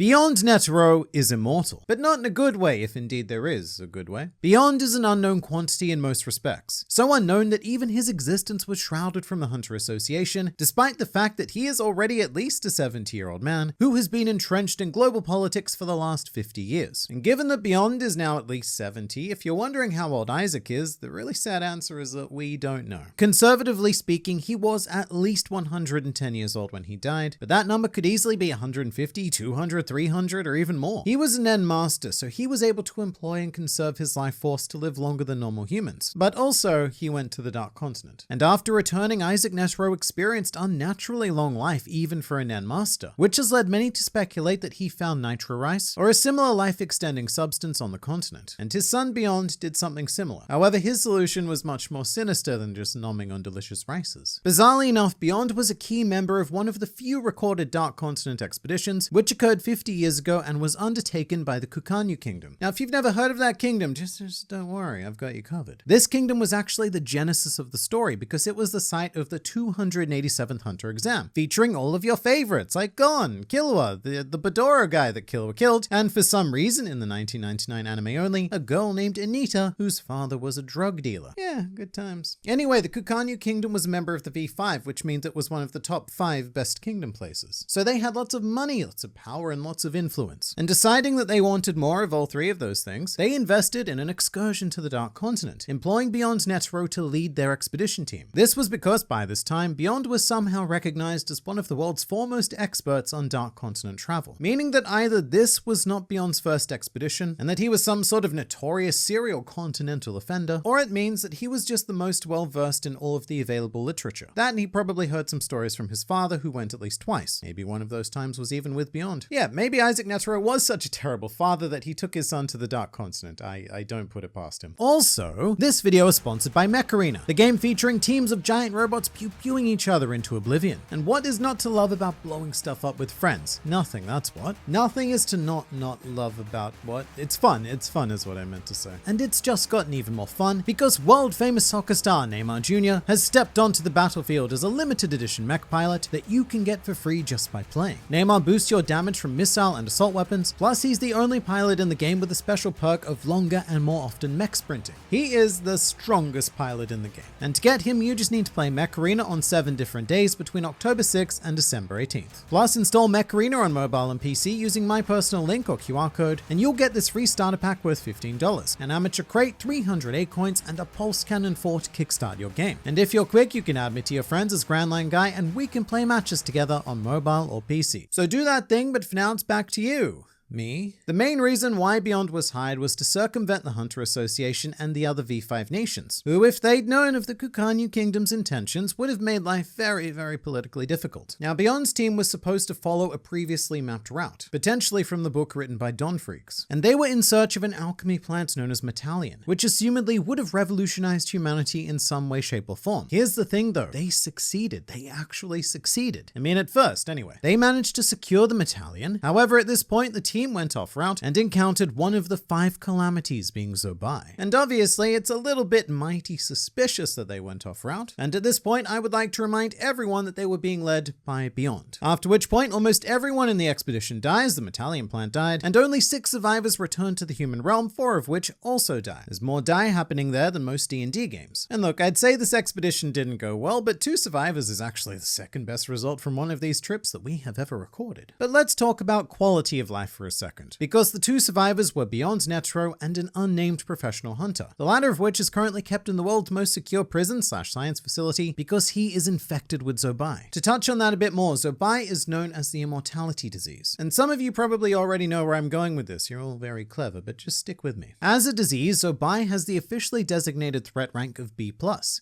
Beyond Netero is immortal, but not in a good way, if indeed there is a good way. Beyond is an unknown quantity in most respects, so unknown that even his existence was shrouded from the Hunter Association, despite the fact that he is already at least a 70-year-old man who has been entrenched in global politics for the last 50 years. And given that Beyond is now at least 70, if you're wondering how old Isaac is, the really sad answer is that we don't know. Conservatively speaking, he was at least 110 years old when he died, but that number could easily be 150, 200, 300, or even more. He was an Nen master, so he was able to employ and conserve his life force to live longer than normal humans. But also, he went to the Dark Continent. And after returning, Isaac Netero experienced unnaturally long life even for a Nen master, which has led many to speculate that he found nitro rice or a similar life-extending substance on the continent. And his son Beyond did something similar. However, his solution was much more sinister than just nomming on delicious rices. Bizarrely enough, Beyond was a key member of one of the few recorded Dark Continent expeditions, which occurred 50 years ago and was undertaken by the Kukanyu kingdom. Now, if you've never heard of that kingdom, just don't worry, I've got you covered. This kingdom was actually the genesis of the story because it was the site of the 287th Hunter exam, featuring all of your favorites like Gon, Killua, the Bedoro guy that Killua killed, and for some reason in the 1999 anime only, a girl named Anita whose father was a drug dealer. Yeah, good times. Anyway, the Kukanyu kingdom was a member of the V5, which means it was one of the top 5 best kingdom places. So they had lots of money, lots of power, and lots of influence. And deciding that they wanted more of all 3 of those things, they invested in an excursion to the Dark Continent, employing Beyond Netero to lead their expedition team. This was because by this time, Beyond was somehow recognized as one of the world's foremost experts on Dark Continent travel, meaning that either this was not Beyond's first expedition, and that he was some sort of notorious serial continental offender, or it means that he was just the most well-versed in all of the available literature. That and he probably heard some stories from his father who went at least twice. Maybe one of those times was even with Beyond. Yeah, maybe Isaac Netero was such a terrible father that he took his son to the Dark Continent. I don't put it past him. Also, this video is sponsored by Mecharena, the game featuring teams of giant robots pew-pewing each other into oblivion. And what is not to love about blowing stuff up with friends? Nothing, that's what. Nothing is to not love about what? It's fun is what I meant to say. And it's just gotten even more fun because world-famous soccer star Neymar Jr. has stepped onto the battlefield as a limited edition mech pilot that you can get for free just by playing. Neymar boosts your damage from missile and assault weapons, plus he's the only pilot in the game with a special perk of longer and more often mech sprinting. He is the strongest pilot in the game. And to get him, you just need to play Mecharena on 7 different days between October 6th and December 18th. Plus, install Mecharena on mobile and PC using my personal link or QR code, and you'll get this free starter pack worth $15, an amateur crate, 300 A-coins, and a pulse cannon 4 to kickstart your game. And if you're quick, you can add me to your friends as Grand Line Guy, and we can play matches together on mobile or PC. So do that thing, but for now it's back to you. Me? The main reason why Beyond was hired was to circumvent the Hunter Association and the other V5 nations, who, if they'd known of the Kukanyu Kingdom's intentions, would have made life very, very politically difficult. Now, Beyond's team was supposed to follow a previously mapped route, potentially from the book written by Don Freaks, and they were in search of an alchemy plant known as Metallion, which assumedly would have revolutionized humanity in some way, shape, or form. Here's the thing though, they succeeded. They actually succeeded. I mean, at first, anyway. They managed to secure the Metallion. However, at this point, the team went off route and encountered one of the 5 calamities, being Zobai. And obviously, it's a little bit mighty suspicious that they went off route. And at this point, I would like to remind everyone that they were being led by Beyond. After which point, almost everyone in the expedition dies, the Metallion plant died, and only 6 survivors returned to the human realm, 4 of which also die. There's more die happening there than most D&D games. And look, I'd say this expedition didn't go well, but 2 survivors is actually the second best result from one of these trips that we have ever recorded. But let's talk about quality of life for a second. Because the 2 survivors were Beyond Netero and an unnamed professional hunter, the latter of which is currently kept in the world's most secure prison/science facility because he is infected with Zobai. To touch on that a bit more, Zobai is known as the immortality disease. And some of you probably already know where I'm going with this, you're all very clever, but just stick with me. As a disease, Zobai has the officially designated threat rank of B+,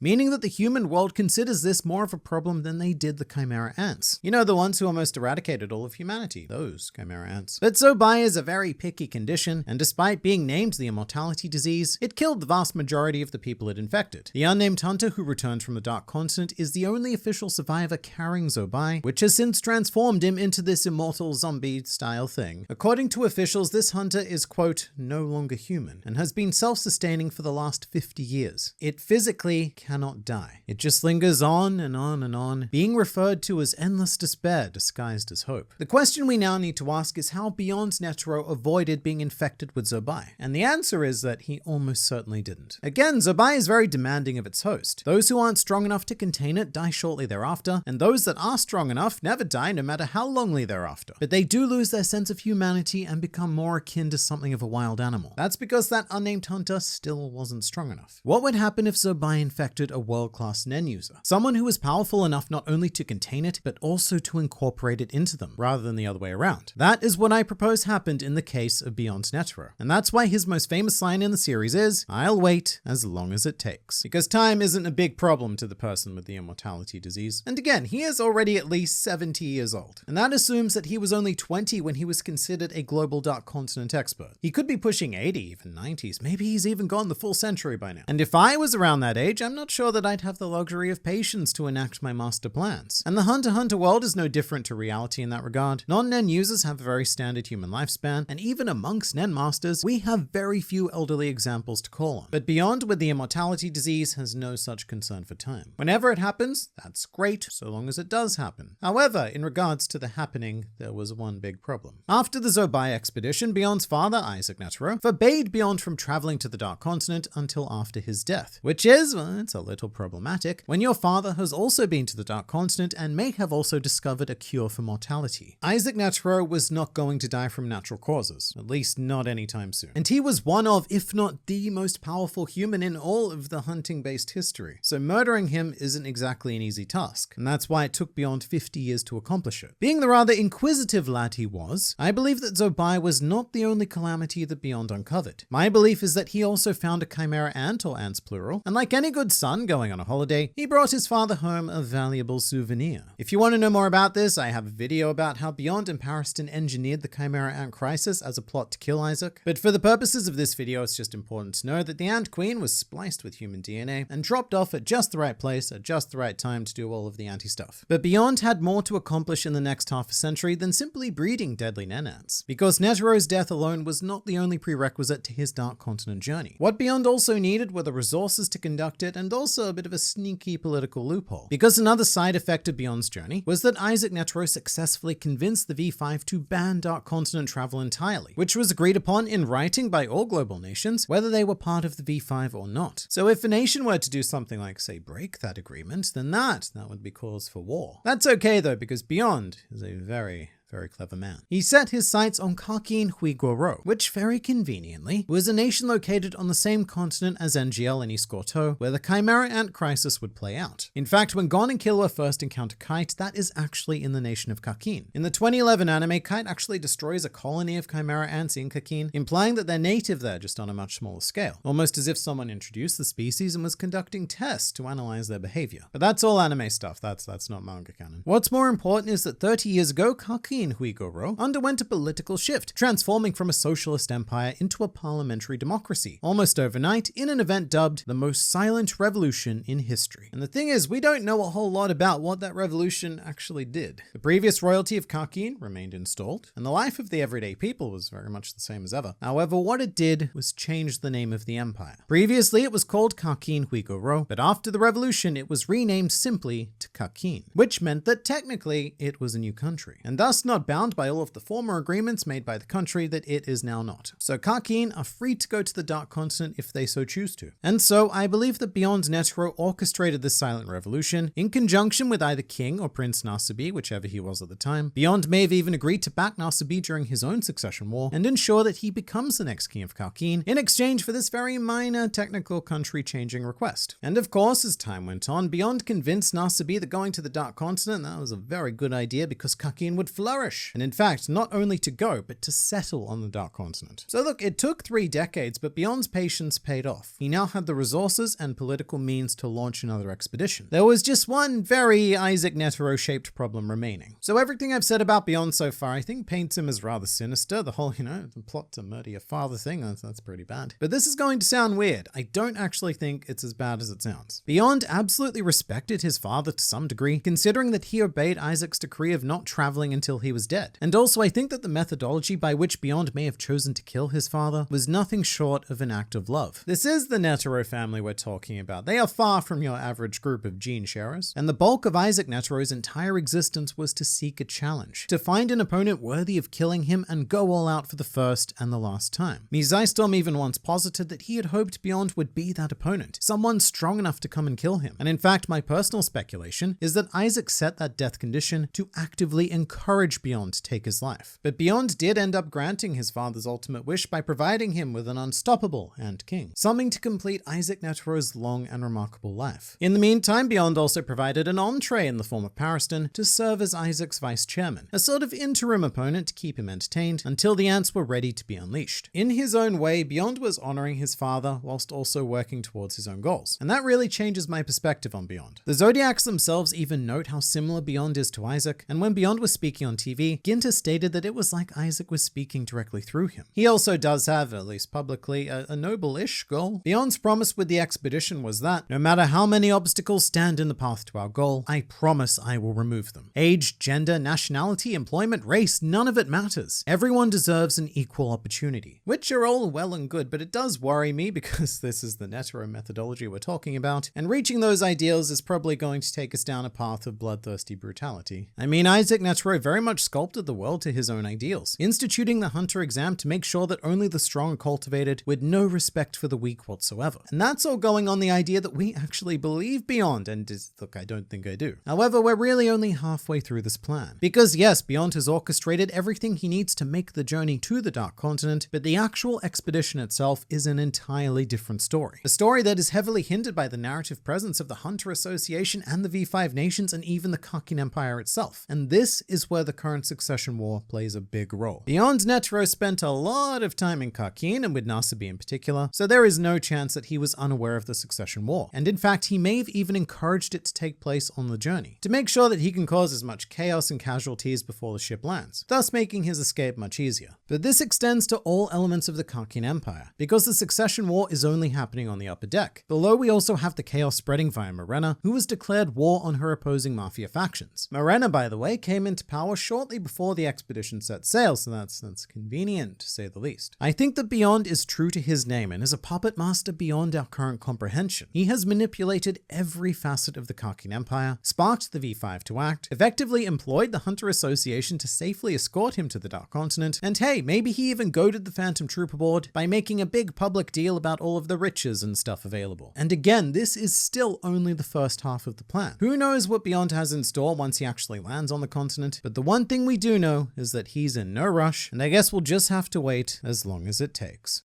meaning that the human world considers this more of a problem than they did the Chimera ants. You know, the ones who almost eradicated all of humanity, those Chimera ants. But Zobai Zobai is a very picky condition, and despite being named the immortality disease, it killed the vast majority of the people it infected. The unnamed hunter who returned from the Dark Continent is the only official survivor carrying Zobai, which has since transformed him into this immortal zombie-style thing. According to officials, this hunter is, quote, no longer human, and has been self-sustaining for the last 50 years. It physically cannot die. It just lingers on and on and on, being referred to as endless despair disguised as hope. The question we now need to ask is how Beyond Netero avoided being infected with Zobai, and the answer is that he almost certainly didn't. Again, Zobai is very demanding of its host. Those who aren't strong enough to contain it die shortly thereafter, and those that are strong enough never die no matter how longly thereafter. But they do lose their sense of humanity and become more akin to something of a wild animal. That's because that unnamed hunter still wasn't strong enough. What would happen if Zobai infected a world-class Nen user? Someone who was powerful enough not only to contain it, but also to incorporate it into them, rather than the other way around. That is what I propose happened in the case of Beyond Netero. And that's why his most famous line in the series is, "I'll wait as long as it takes." Because time isn't a big problem to the person with the immortality disease. And again, he is already at least 70 years old. And that assumes that he was only 20 when he was considered a global Dark Continent expert. He could be pushing 80, even 90s. Maybe he's even gone the full century by now. And if I was around that age, I'm not sure that I'd have the luxury of patience to enact my master plans. And the Hunter x Hunter world is no different to reality in that regard. Non-Nen users have a very standard human lifespan, and even amongst Nen masters, we have very few elderly examples to call on. But Beyond with the immortality disease has no such concern for time. Whenever it happens, that's great, so long as it does happen. However, in regards to the happening, there was one big problem. After the Zobai expedition, Beyond's father, Isaac Netero, forbade Beyond from traveling to the Dark Continent until after his death, which is, well, it's a little problematic when your father has also been to the Dark Continent and may have also discovered a cure for mortality. Isaac Netero was not going to die from natural causes, at least not anytime soon. And he was one of, if not the most powerful human in all of the hunting-based history. So murdering him isn't exactly an easy task, and that's why it took Beyond 50 years to accomplish it. Being the rather inquisitive lad he was, I believe that Zobai was not the only calamity that Beyond uncovered. My belief is that he also found a chimera ant, or ants plural, and like any good son going on a holiday, he brought his father home a valuable souvenir. If you want to know more about this, I have a video about how Beyond and Pariston engineered the chimera ant crisis as a plot to kill Isaac. But for the purposes of this video, it's just important to know that the ant queen was spliced with human DNA and dropped off at just the right place at just the right time to do all of the anti-stuff. But Beyond had more to accomplish in the next half a century than simply breeding deadly Nen ants, because Netero's death alone was not the only prerequisite to his Dark Continent journey. What Beyond also needed were the resources to conduct it, and also a bit of a sneaky political loophole. Because another side effect of Beyond's journey was that Isaac Netero successfully convinced the V5 to ban Dark Continent travel entirely, which was agreed upon in writing by all global nations, whether they were part of the V5 or not. So if a nation were to do something like, say, break that agreement, then that would be cause for war. That's okay though, because Beyond is a very clever man. He set his sights on Kakin, which very conveniently was a nation located on the same continent as NGL and East Gorto, where the Chimera Ant crisis would play out. In fact, when Gon and Killua first encounter Kite, that is actually in the nation of Kakin. In the 2011 anime, Kite actually destroys a colony of Chimera Ants in Kakin, implying that they're native there, just on a much smaller scale. Almost as if someone introduced the species and was conducting tests to analyze their behavior. But that's all anime stuff, that's not manga canon. What's more important is that 30 years ago, Kakin underwent a political shift, transforming from a socialist empire into a parliamentary democracy, almost overnight in an event dubbed the most silent revolution in history. And the thing is, we don't know a whole lot about what that revolution actually did. The previous royalty of Kakin remained installed, and the life of the everyday people was very much the same as ever. However, what it did was change the name of the empire. Previously, it was called Kakin, but after the revolution, it was renamed simply to Kakin, which meant that technically it was a new country, and thus not bound by all of the former agreements made by the country that it is now not. So Kakin are free to go to the Dark Continent if they so choose to. And so I believe that Beyond Netero orchestrated this silent revolution in conjunction with either King or Prince Nasubi, whichever he was at the time. Beyond may have even agreed to back Nasubi during his own succession war and ensure that he becomes the next king of Kakin in exchange for this very minor technical country changing request. And of course, as time went on, Beyond convinced Nasubi that going to the Dark Continent, that was a very good idea because Kakin would flourish flourish. And in fact, not only to go, but to settle on the Dark Continent. So look, it took 3 decades, but Beyond's patience paid off. He now had the resources and political means to launch another expedition. There was just one very Isaac Netero-shaped problem remaining. So everything I've said about Beyond so far, I think paints him as rather sinister. The whole, the plot to murder your father thing, that's pretty bad. But this is going to sound weird. I don't actually think it's as bad as it sounds. Beyond absolutely respected his father to some degree, considering that he obeyed Isaac's decree of not traveling until he was dead. And also, I think that the methodology by which Beyond may have chosen to kill his father was nothing short of an act of love. This is the Netero family we're talking about. They are far from your average group of gene sharers, and the bulk of Isaac Netero's entire existence was to seek a challenge, to find an opponent worthy of killing him and go all out for the first and the last time. Zystorm even once posited that he had hoped Beyond would be that opponent, someone strong enough to come and kill him. And in fact, my personal speculation is that Isaac set that death condition to actively encourage Beyond to take his life. But Beyond did end up granting his father's ultimate wish by providing him with an unstoppable Ant King, something to complete Isaac Netero's long and remarkable life. In the meantime, Beyond also provided an entree in the form of Pariston to serve as Isaac's vice chairman, a sort of interim opponent to keep him entertained until the ants were ready to be unleashed. In his own way, Beyond was honoring his father whilst also working towards his own goals. And that really changes my perspective on Beyond. The Zodiacs themselves even note how similar Beyond is to Isaac, and when Beyond was speaking on TV, Ginter stated that it was like Isaac was speaking directly through him. He also does have, at least publicly, a noble-ish goal. Beyond's promise with the expedition was that, no matter how many obstacles stand in the path to our goal, I promise I will remove them. Age, gender, nationality, employment, race, none of it matters. Everyone deserves an equal opportunity. Which are all well and good, but it does worry me because this is the Netero methodology we're talking about, and reaching those ideals is probably going to take us down a path of bloodthirsty brutality. I mean, Isaac Netero very much sculpted the world to his own ideals, instituting the Hunter exam to make sure that only the strong are cultivated with no respect for the weak whatsoever. And that's all going on the idea that we actually believe Beyond, and look, I don't think I do. However, we're really only halfway through this plan. Because yes, Beyond has orchestrated everything he needs to make the journey to the Dark Continent, but the actual expedition itself is an entirely different story. A story that is heavily hindered by the narrative presence of the Hunter Association and the V5 nations and even the Kakin Empire itself. And this is where the current succession war plays a big role. Beyond Netero spent a lot of time in Kakin, and with Nasabi in particular, so there is no chance that he was unaware of the succession war. And in fact, he may have even encouraged it to take place on the journey, to make sure that he can cause as much chaos and casualties before the ship lands, thus making his escape much easier. But this extends to all elements of the Kakin Empire, because the succession war is only happening on the upper deck. Below, we also have the chaos spreading via Morena, who has declared war on her opposing mafia factions. Morena, by the way, came into power shortly before the expedition set sail, so that's convenient, to say the least. I think that Beyond is true to his name and is a puppet master beyond our current comprehension. He has manipulated every facet of the Kakin Empire, sparked the V5 to act, effectively employed the Hunter Association to safely escort him to the Dark Continent, and hey, maybe he even goaded the Phantom Troop aboard by making a big public deal about all of the riches and stuff available. And again, this is still only the first half of the plan. Who knows what Beyond has in store once he actually lands on the continent, but the one thing we do know is that he's in no rush, and I guess we'll just have to wait as long as it takes.